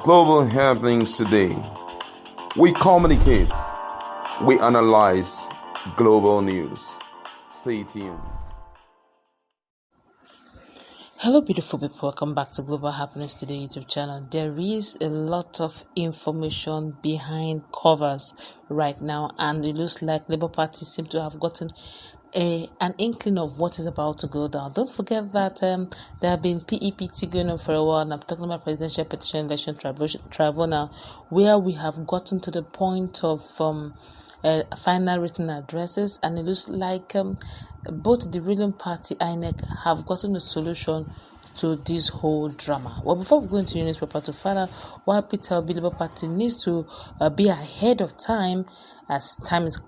Global happenings today. We communicate, we analyze global news. Stay tuned. Hello beautiful people, welcome back to Global Happiness Today YouTube channel. There is a lot of information behind covers right now, and it looks like Labour Party seem to have gotten an inkling of what is about to go down. Don't forget that there have been PEPT going on for a while, and I'm talking about Presidential Petition Election Tribunal, where we have gotten to the point of final written addresses, and it looks like both the ruling party INEC have gotten a solution to this whole drama. Well, before we go into the newspaper to find out why Peter Obi Labour Party needs to be ahead of time, as time is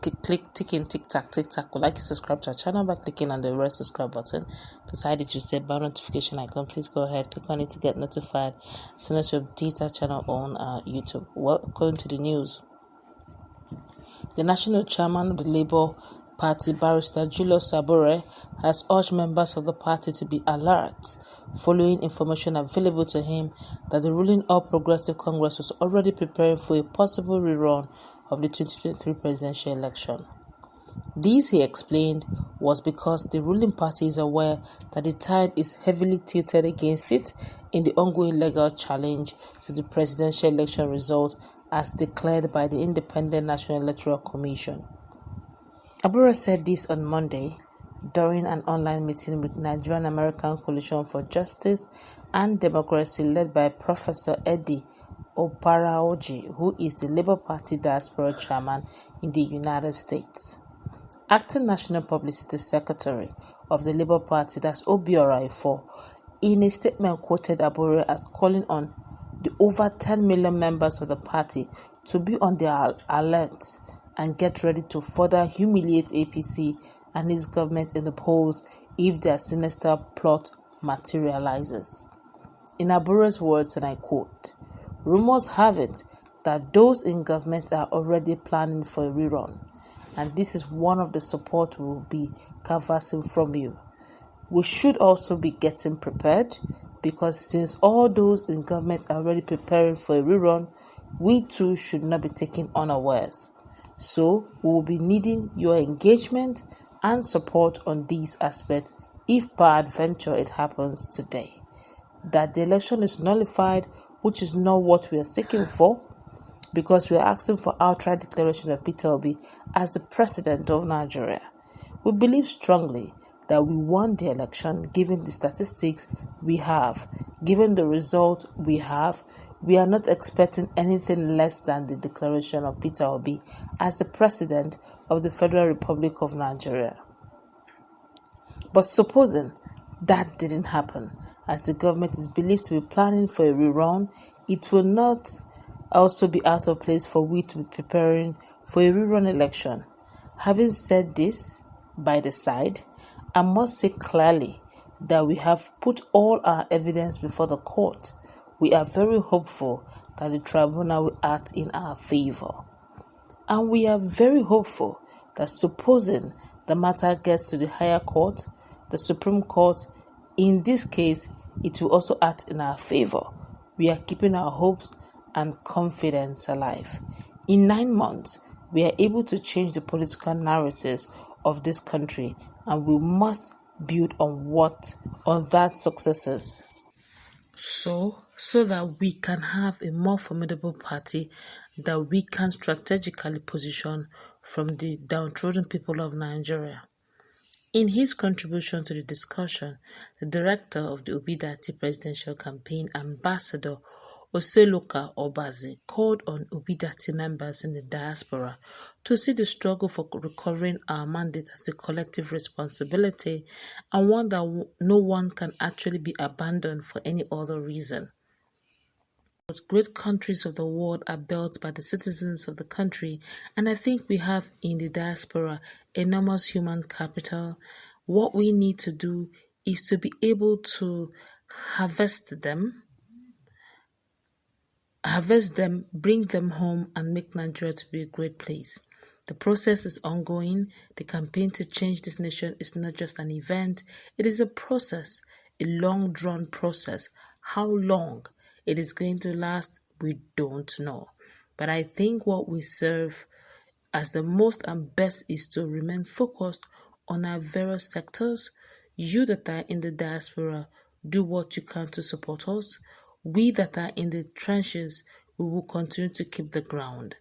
ticking, tick-tack. Would like to subscribe to our channel by clicking on the red subscribe button. Beside it, you see a bell notification icon. Please go ahead, click on it to get notified as soon as you update our channel on YouTube. Welcome to the news. The national chairman of the Labour Party, Barrister Julius Sabore, has urged members of the party to be alert following information available to him that the ruling All Progressive Congress was already preparing for a possible rerun of the 2023 presidential election. This, he explained, was because the ruling party is aware that the tide is heavily tilted against it in the ongoing legal challenge to the presidential election result as declared by the Independent National Electoral Commission. Abura said this on Monday during an online meeting with Nigerian American Coalition for Justice and Democracy led by Professor Eddie Oparaoji, who is the Labour Party Diaspora chairman in the United States. Acting National Publicity Secretary of the Labour Party, that's Obiedients, in a statement quoted Abura as calling on the over 10 million members of the party to be on their alert and get ready to further humiliate APC and its government in the polls if their sinister plot materializes. In Abura's words, and I quote, "Rumors have it that those in government are already planning for a rerun, and this is one of the support we will be canvassing from you. We should also be getting prepared, because since all those in government are already preparing for a rerun, we too should not be taken unawares. So we will be needing your engagement and support on these aspects if peradventure it happens today that the election is nullified, which is not what we are seeking for, because we are asking for outright declaration of Peter Obi as the president of Nigeria. We believe strongly that we won the election given the statistics we have, given the result we have. We are not expecting anything less than the declaration of Peter Obi as the President of the Federal Republic of Nigeria. But supposing that didn't happen, as the government is believed to be planning for a rerun, it will not also be out of place for we to be preparing for a rerun election. Having said this, by the side, I must say clearly that we have put all our evidence before the court. We are very hopeful that the tribunal will act in our favor. And we are very hopeful that supposing the matter gets to the higher court, the Supreme Court, in this case, it will also act in our favor. We are keeping our hopes and confidence alive. In 9 months, we are able to change the political narratives of this country, and we must build on that successes. So that we can have a more formidable party that we can strategically position from the downtrodden people of Nigeria. In his contribution to the discussion, the director of the Obiedients presidential campaign, Ambassador Oseloka Obaze, called on Obiedients members in the diaspora to see the struggle for recovering our mandate as a collective responsibility, and one that no one can actually be abandoned for any other reason. Great countries of the world are built by the citizens of the country, and I think we have in the diaspora enormous human capital. What we need to do is to be able to harvest them, bring them home, and make Nigeria to be a great place. The process is ongoing. The campaign to change this nation is not just an event. It is a process, a long-drawn process. How long it is going to last, We don't know. But I think what we serve as the most and best is to remain focused on our various sectors. You that are in the diaspora, do what you can to support us. We that are in the trenches, we will continue to keep the ground.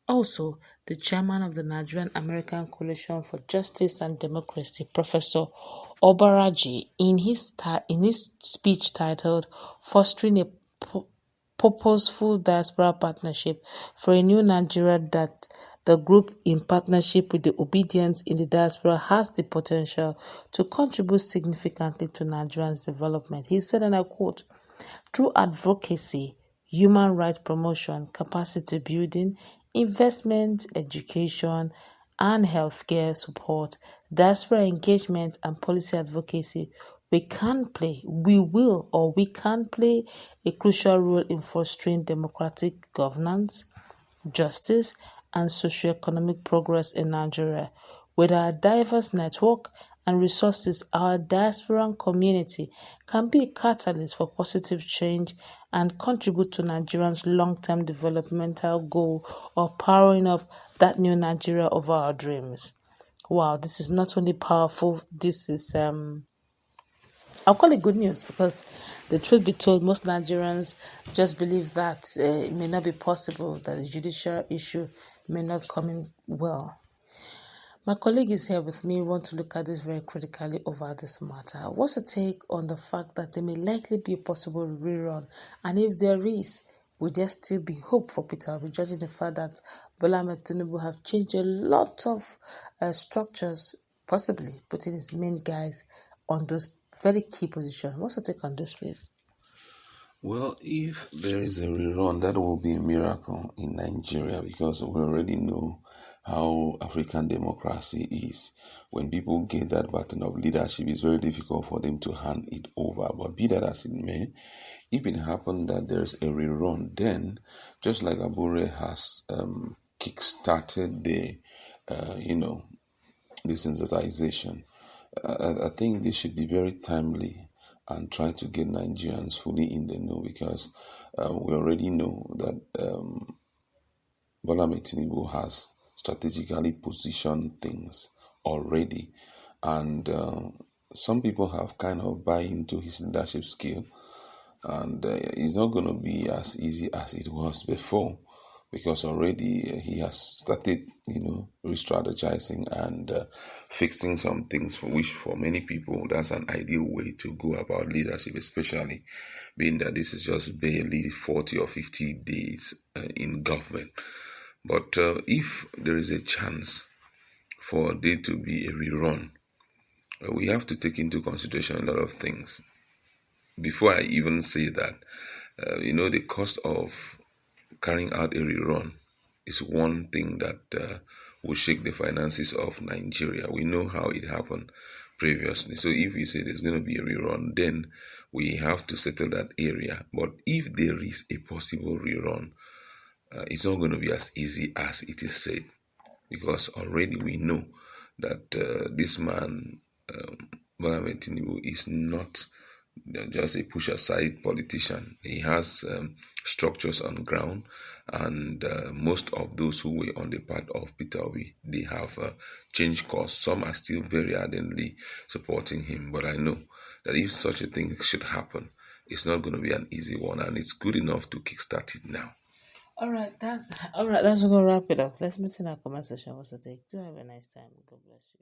Also, the chairman of the Nigerian American Coalition for Justice and Democracy, Professor Obaraji, in his speech titled "Fostering a Purposeful Diaspora Partnership for a New Nigeria," that the group, in partnership with the Obiedients in the diaspora, has the potential to contribute significantly to Nigerians' development. He said, and I quote, "Through advocacy, human rights promotion, capacity building, investment, education, and healthcare support, diaspora engagement, and policy advocacy, we can play a crucial role in fostering democratic governance, justice, and socio-economic progress in Nigeria. With our diverse network and resources, our diasporan community can be a catalyst for positive change and contribute to Nigerians' long-term developmental goal of powering up that new Nigeria of our dreams." Wow, this is not only powerful, this is I'll call it good news, because the truth be told, most Nigerians just believe that it may not be possible, that the judicial issue may not come in well. My colleague is here with me. We want to look at this very critically over this matter. What's your take on the fact that there may likely be a possible rerun? And if there is, will there still be hope for Peter Obi, judging the fact that Bola Ahmed Tinubu have changed a lot of structures, possibly putting his main guys on those very key positions? What's your take on this, please? Well, if there is a rerun, that will be a miracle in Nigeria, because we already know how African democracy is. When people get that baton of leadership, it's very difficult for them to hand it over. But be that as it may, if it happened that there's a rerun, then just like Abure has kick-started the, desensitization, I think this should be very timely and try to get Nigerians fully in the know, because we already know that Bola Ahmed Tinubu has strategically positioned things already, and some people have kind of buy into his leadership skill, and it's not going to be as easy as it was before, because already he has started, re-strategizing and fixing some things, for which for many people that's an ideal way to go about leadership, especially being that this is just barely 40 or 50 days in government. But if there is a chance for there to be a rerun, we have to take into consideration a lot of things. Before I even say that, the cost of carrying out a rerun is one thing that will shake the finances of Nigeria. We know how it happened previously. So if you say there's going to be a rerun, then we have to settle that area. But if there is a possible rerun, it's not going to be as easy as it is said, because already we know that this man, Bola Ahmed Tinubu, is not just a push-aside politician. He has structures on ground, and most of those who were on the part of Peter Obi, they have changed course. Some are still very ardently supporting him, but I know that if such a thing should happen, it's not going to be an easy one, and it's good enough to kickstart it now. All right, that's going to wrap it up. Let's meet in our comment section. What's the take? Do have a nice time. God bless you.